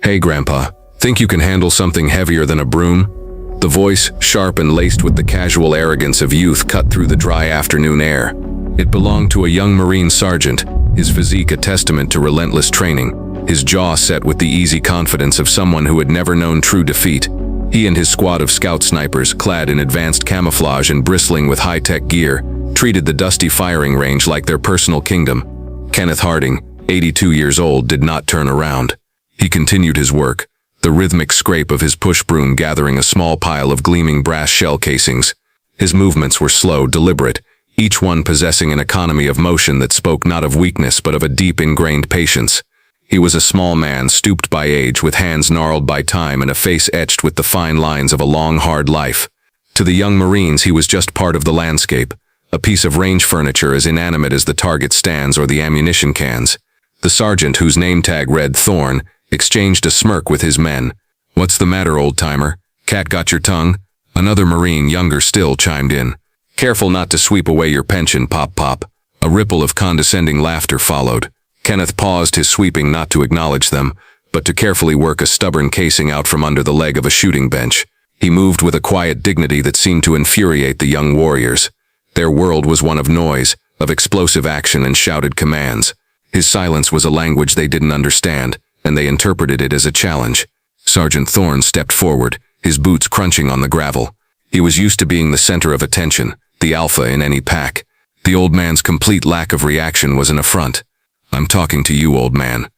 "Hey, Grandpa, think you can handle something heavier than a broom?" The voice, sharp and laced with the casual arrogance of youth, cut through the dry afternoon air. It belonged to a young Marine sergeant, his physique a testament to relentless training, his jaw set with the easy confidence of someone who had never known true defeat. He and his squad of scout snipers, clad in advanced camouflage and bristling with high-tech gear, treated the dusty firing range like their personal kingdom. Kenneth Harding, 82 years old, did not turn around. He continued his work, the rhythmic scrape of his push broom gathering a small pile of gleaming brass shell casings. His movements were slow, deliberate, each one possessing an economy of motion that spoke not of weakness but of a deep ingrained patience. He was a small man, stooped by age, with hands gnarled by time and a face etched with the fine lines of a long, hard life. To the young Marines, he was just part of the landscape, a piece of range furniture as inanimate as the target stands or the ammunition cans. The sergeant, whose name tag read Thorne, exchanged a smirk with his men. "What's the matter, old-timer? Cat got your tongue?" Another Marine, younger still, chimed in. "Careful not to sweep away your pension, Pop." A ripple of condescending laughter followed. Kenneth paused his sweeping not to acknowledge them, but to carefully work a stubborn casing out from under the leg of a shooting bench. He moved with a quiet dignity that seemed to infuriate the young warriors. Their world was one of noise, of explosive action and shouted commands. His silence was a language they didn't understand, and they interpreted it as a challenge. Sergeant Thorne stepped forward, his boots crunching on the gravel. He was used to being the center of attention, the alpha in any pack. The old man's complete lack of reaction was an affront. "I'm talking to you, old man.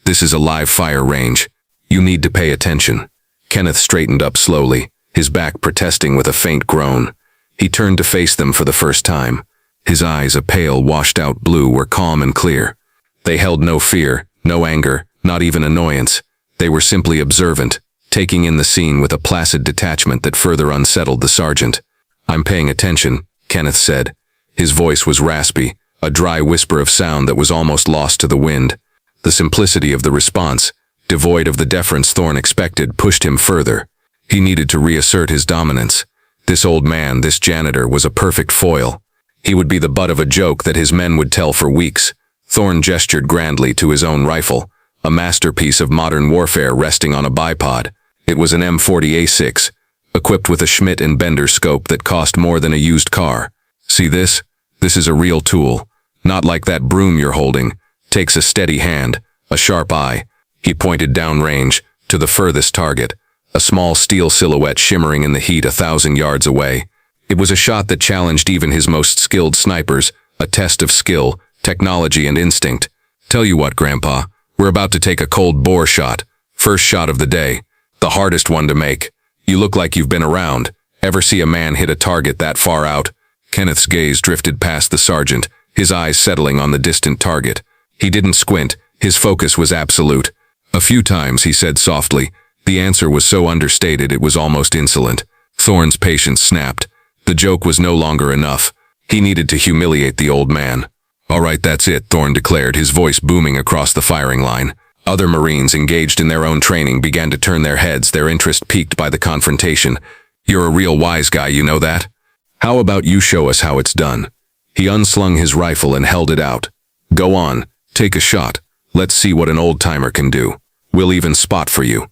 This is a live fire range. You need to pay attention." Kenneth straightened up slowly, his back protesting with a faint groan. He turned to face them for the first time. His eyes, a pale, washed-out blue, were calm and clear. They held no fear, no anger, not even annoyance. They were simply observant, taking in the scene with a placid detachment that further unsettled the sergeant. "I'm paying attention," Kenneth said. His voice was raspy, a dry whisper of sound that was almost lost to the wind. The simplicity of the response, devoid of the deference Thorne expected, pushed him further. He needed to reassert his dominance. This old man, this janitor, was a perfect foil. He would be the butt of a joke that his men would tell for weeks. Thorne gestured grandly to his own rifle, a masterpiece of modern warfare resting on a bipod. It was an M40A6, equipped with a Schmidt and Bender scope that cost more than a used car. "See this? This is a real tool. Not like that broom you're holding. Takes a steady hand, a sharp eye." He pointed downrange, to the furthest target, a small steel silhouette shimmering in the heat 1,000 yards away. It was a shot that challenged even his most skilled snipers, a test of skill, technology, and instinct. "Tell you what, Grandpa, we're about to take a cold bore shot. First shot of the day. The hardest one to make. You look like you've been around. Ever see a man hit a target that far out?" Kenneth's gaze drifted past the sergeant, his eyes settling on the distant target. He didn't squint, his focus was absolute. "A few times," he said softly. The answer was so understated it was almost insolent. Thorne's patience snapped. The joke was no longer enough. He needed to humiliate the old man. "All right, that's it," Thorne declared, his voice booming across the firing line. Other Marines engaged in their own training began to turn their heads, their interest piqued by the confrontation. "You're a real wise guy, you know that? How about you show us how it's done?" He unslung his rifle and held it out. "Go on, take a shot. Let's see what an old-timer can do. We'll even spot for you."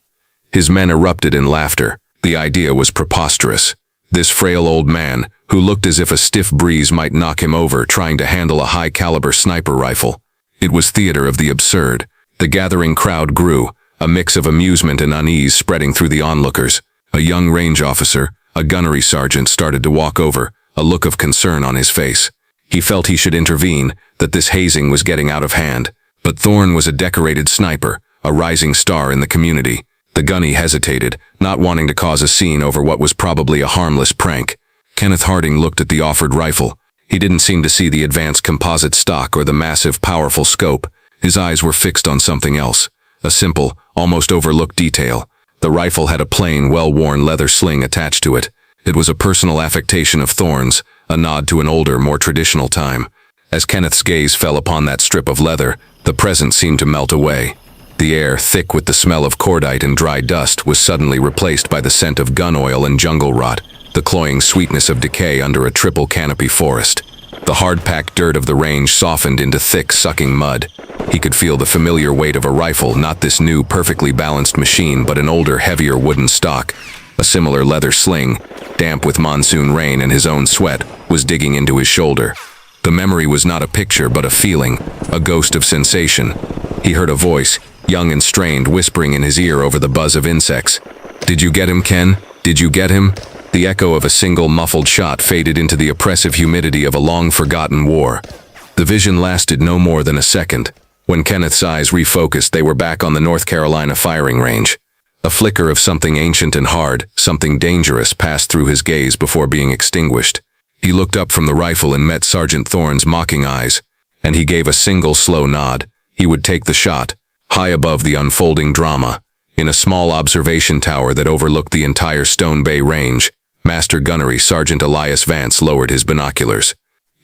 His men erupted in laughter. The idea was preposterous. This frail old man, who looked as if a stiff breeze might knock him over, trying to handle a high-caliber sniper rifle. It was theater of the absurd. The gathering crowd grew, a mix of amusement and unease spreading through the onlookers. A young range officer, a gunnery sergeant, started to walk over, a look of concern on his face. He felt he should intervene, that this hazing was getting out of hand. But Thorne was a decorated sniper, a rising star in the community. The gunny hesitated, not wanting to cause a scene over what was probably a harmless prank. Kenneth Harding looked at the offered rifle. He didn't seem to see the advanced composite stock or the massive, powerful scope. His eyes were fixed on something else, a simple, almost overlooked detail. The rifle had a plain, well-worn leather sling attached to it. It was a personal affectation of Thorne's, a nod to an older, more traditional time. As Kenneth's gaze fell upon that strip of leather, the present seemed to melt away. The air, thick with the smell of cordite and dry dust, was suddenly replaced by the scent of gun oil and jungle rot, the cloying sweetness of decay under a triple canopy forest. The hard-packed dirt of the range softened into thick, sucking mud. He could feel the familiar weight of a rifle, not this new, perfectly balanced machine, but an older, heavier wooden stock. A similar leather sling, damp with monsoon rain and his own sweat, was digging into his shoulder. The memory was not a picture, but a feeling, a ghost of sensation. He heard a voice, young and strained, whispering in his ear over the buzz of insects. "Did you get him, Ken? Did you get him?" The echo of a single muffled shot faded into the oppressive humidity of a long-forgotten war. The vision lasted no more than a second. When Kenneth's eyes refocused, they were back on the North Carolina firing range. A flicker of something ancient and hard, something dangerous, passed through his gaze before being extinguished. He looked up from the rifle and met Sergeant Thorne's mocking eyes, and he gave a single slow nod. He would take the shot, high above the unfolding drama. In a small observation tower that overlooked the entire Stone Bay range, Master Gunnery Sergeant Elias Vance lowered his binoculars.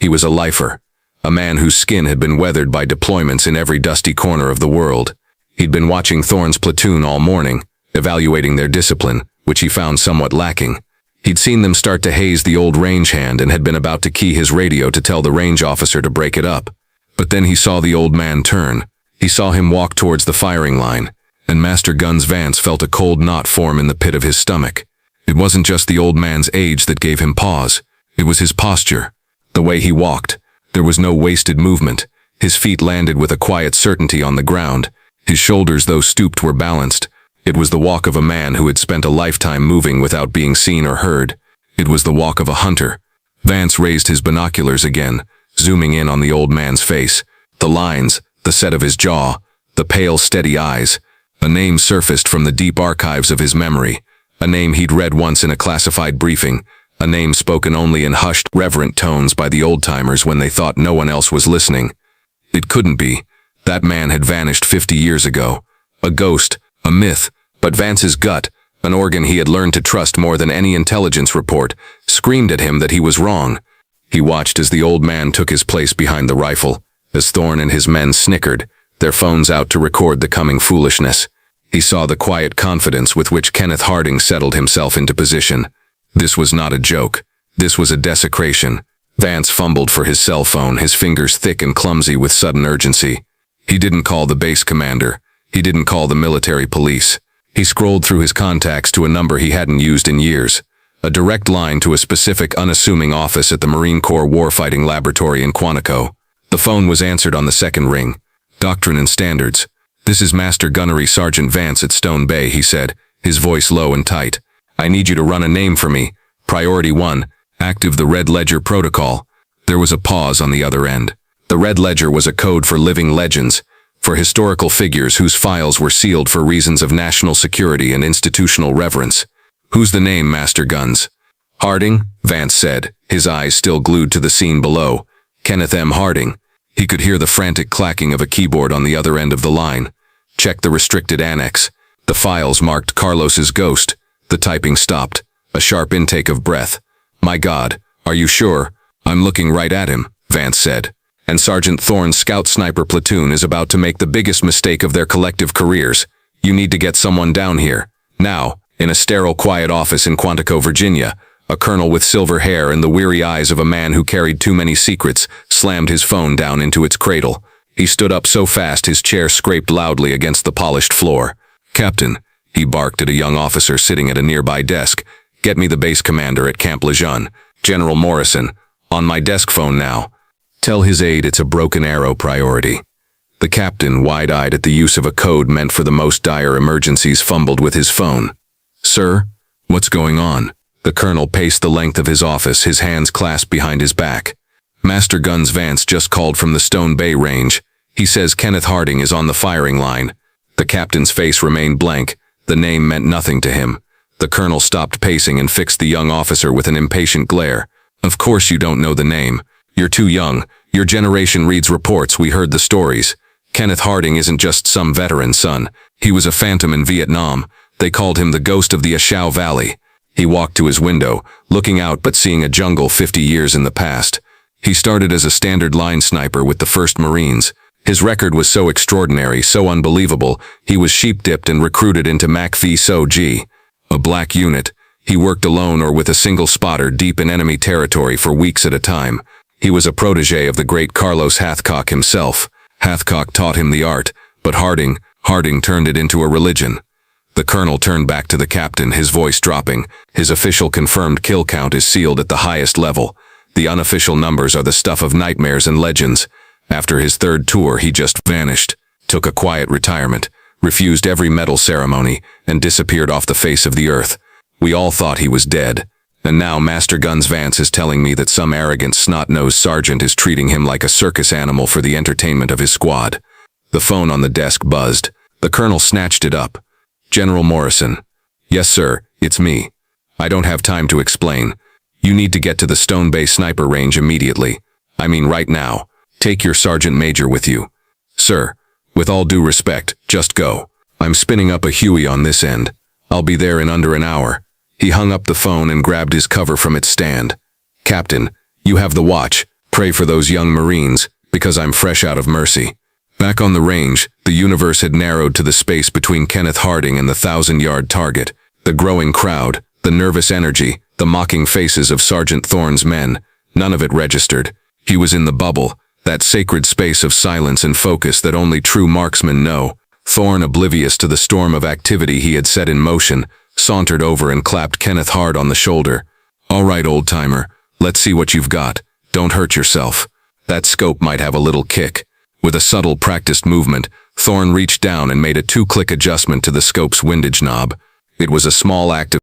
He was a lifer, a man whose skin had been weathered by deployments in every dusty corner of the world. He'd been watching Thorne's platoon all morning, evaluating their discipline, which he found somewhat lacking. He'd seen them start to haze the old range hand and had been about to key his radio to tell the range officer to break it up. But then he saw the old man turn. He saw him walk towards the firing line, and Master Guns Vance felt a cold knot form in the pit of his stomach. It wasn't just the old man's age that gave him pause. It was his posture, the way he walked. There was no wasted movement. His feet landed with a quiet certainty on the ground. His shoulders, though stooped, were balanced. It was the walk of a man who had spent a lifetime moving without being seen or heard. It was the walk of a hunter. Vance raised his binoculars again, zooming in on the old man's face. The lines, the set of his jaw, the pale, steady eyes. A name surfaced from the deep archives of his memory. A name he'd read once in a classified briefing. A name spoken only in hushed, reverent tones by the old-timers when they thought no one else was listening. It couldn't be. That man had vanished 50 years ago. A ghost, a myth, but Vance's gut, an organ he had learned to trust more than any intelligence report, screamed at him that he was wrong. He watched as the old man took his place behind the rifle, as Thorne and his men snickered, their phones out to record the coming foolishness. He saw the quiet confidence with which Kenneth Harding settled himself into position. This was not a joke. This was a desecration. Vance fumbled for his cell phone, his fingers thick and clumsy with sudden urgency. He didn't call the base commander. He didn't call the military police. He scrolled through his contacts to a number he hadn't used in years. A direct line to a specific unassuming office at the Marine Corps Warfighting Laboratory in Quantico. The phone was answered on the second ring. "Doctrine and Standards. This is Master Gunnery Sergeant Vance at Stone Bay," he said, his voice low and tight. "I need you to run a name for me. Priority 1, active the Red Ledger Protocol." There was a pause on the other end. The Red Ledger was a code for living legends, for historical figures whose files were sealed for reasons of national security and institutional reverence. "Who's the name, Master Guns?" "Harding," Vance said, his eyes still glued to the scene below. "Kenneth M. Harding." He could hear the frantic clacking of a keyboard on the other end of the line. Check the restricted annex. The files marked Carlos's ghost. The typing stopped. A sharp intake of breath. "My God, are you sure?" "I'm looking right at him," Vance said. "And Sergeant Thorne's scout sniper platoon is about to make the biggest mistake of their collective careers. You need to get someone down here. Now." In a sterile, quiet office in Quantico, Virginia, a colonel with silver hair and the weary eyes of a man who carried too many secrets slammed his phone down into its cradle. He stood up so fast his chair scraped loudly against the polished floor. "Captain," he barked at a young officer sitting at a nearby desk, "get me the base commander at Camp Lejeune, General Morrison. On my desk phone now." "Tell his aide it's a broken arrow priority." The captain, wide-eyed at the use of a code meant for the most dire emergencies, fumbled with his phone. "Sir, what's going on?" The colonel paced the length of his office, his hands clasped behind his back. "Master Guns Vance just called from the Stone Bay range. He says Kenneth Harding is on the firing line." The captain's face remained blank. The name meant nothing to him. The colonel stopped pacing and fixed the young officer with an impatient glare. "Of course you don't know the name. You're too young. Your generation reads reports, we heard the stories. Kenneth Harding isn't just some veteran, son. He was a phantom in Vietnam. They called him the ghost of the Ashau Valley." He walked to his window, looking out but seeing a jungle 50 years in the past. He started as a standard line sniper with the 1st Marines. His record was so extraordinary, so unbelievable, he was sheep-dipped and recruited into MAC-V SO-G, a black unit. He worked alone or with a single spotter deep in enemy territory for weeks at a time. He was a protege of the great Carlos Hathcock himself. Hathcock taught him the art, but Harding turned it into a religion. The colonel turned back to the captain, his voice dropping. His official confirmed kill count is sealed at the highest level. The unofficial numbers are the stuff of nightmares and legends. After his third tour, he just vanished, took a quiet retirement, refused every medal ceremony, and disappeared off the face of the earth. We all thought he was dead. And now Master Guns Vance is telling me that some arrogant snot-nosed sergeant is treating him like a circus animal for the entertainment of his squad. The phone on the desk buzzed. The colonel snatched it up. General Morrison. Yes, sir, it's me. I don't have time to explain. You need to get to the Stone Bay sniper range immediately. I mean right now. Take your sergeant major with you. Sir, with all due respect, just go. I'm spinning up a Huey on this end. I'll be there in under an hour. He hung up the phone and grabbed his cover from its stand. Captain, you have the watch. Pray for those young Marines, because I'm fresh out of mercy. Back on the range, the universe had narrowed to the space between Kenneth Harding and the 1,000-yard target. The growing crowd, the nervous energy, the mocking faces of Sergeant Thorne's men, none of it registered. He was in the bubble, that sacred space of silence and focus that only true marksmen know. Thorne, oblivious to the storm of activity he had set in motion, sauntered over and clapped Kenneth hard on the shoulder. All right, old-timer, let's see what you've got. Don't hurt yourself. That scope might have a little kick. With a subtle, practiced movement, Thorne reached down and made a 2-click adjustment to the scope's windage knob. It was a small act of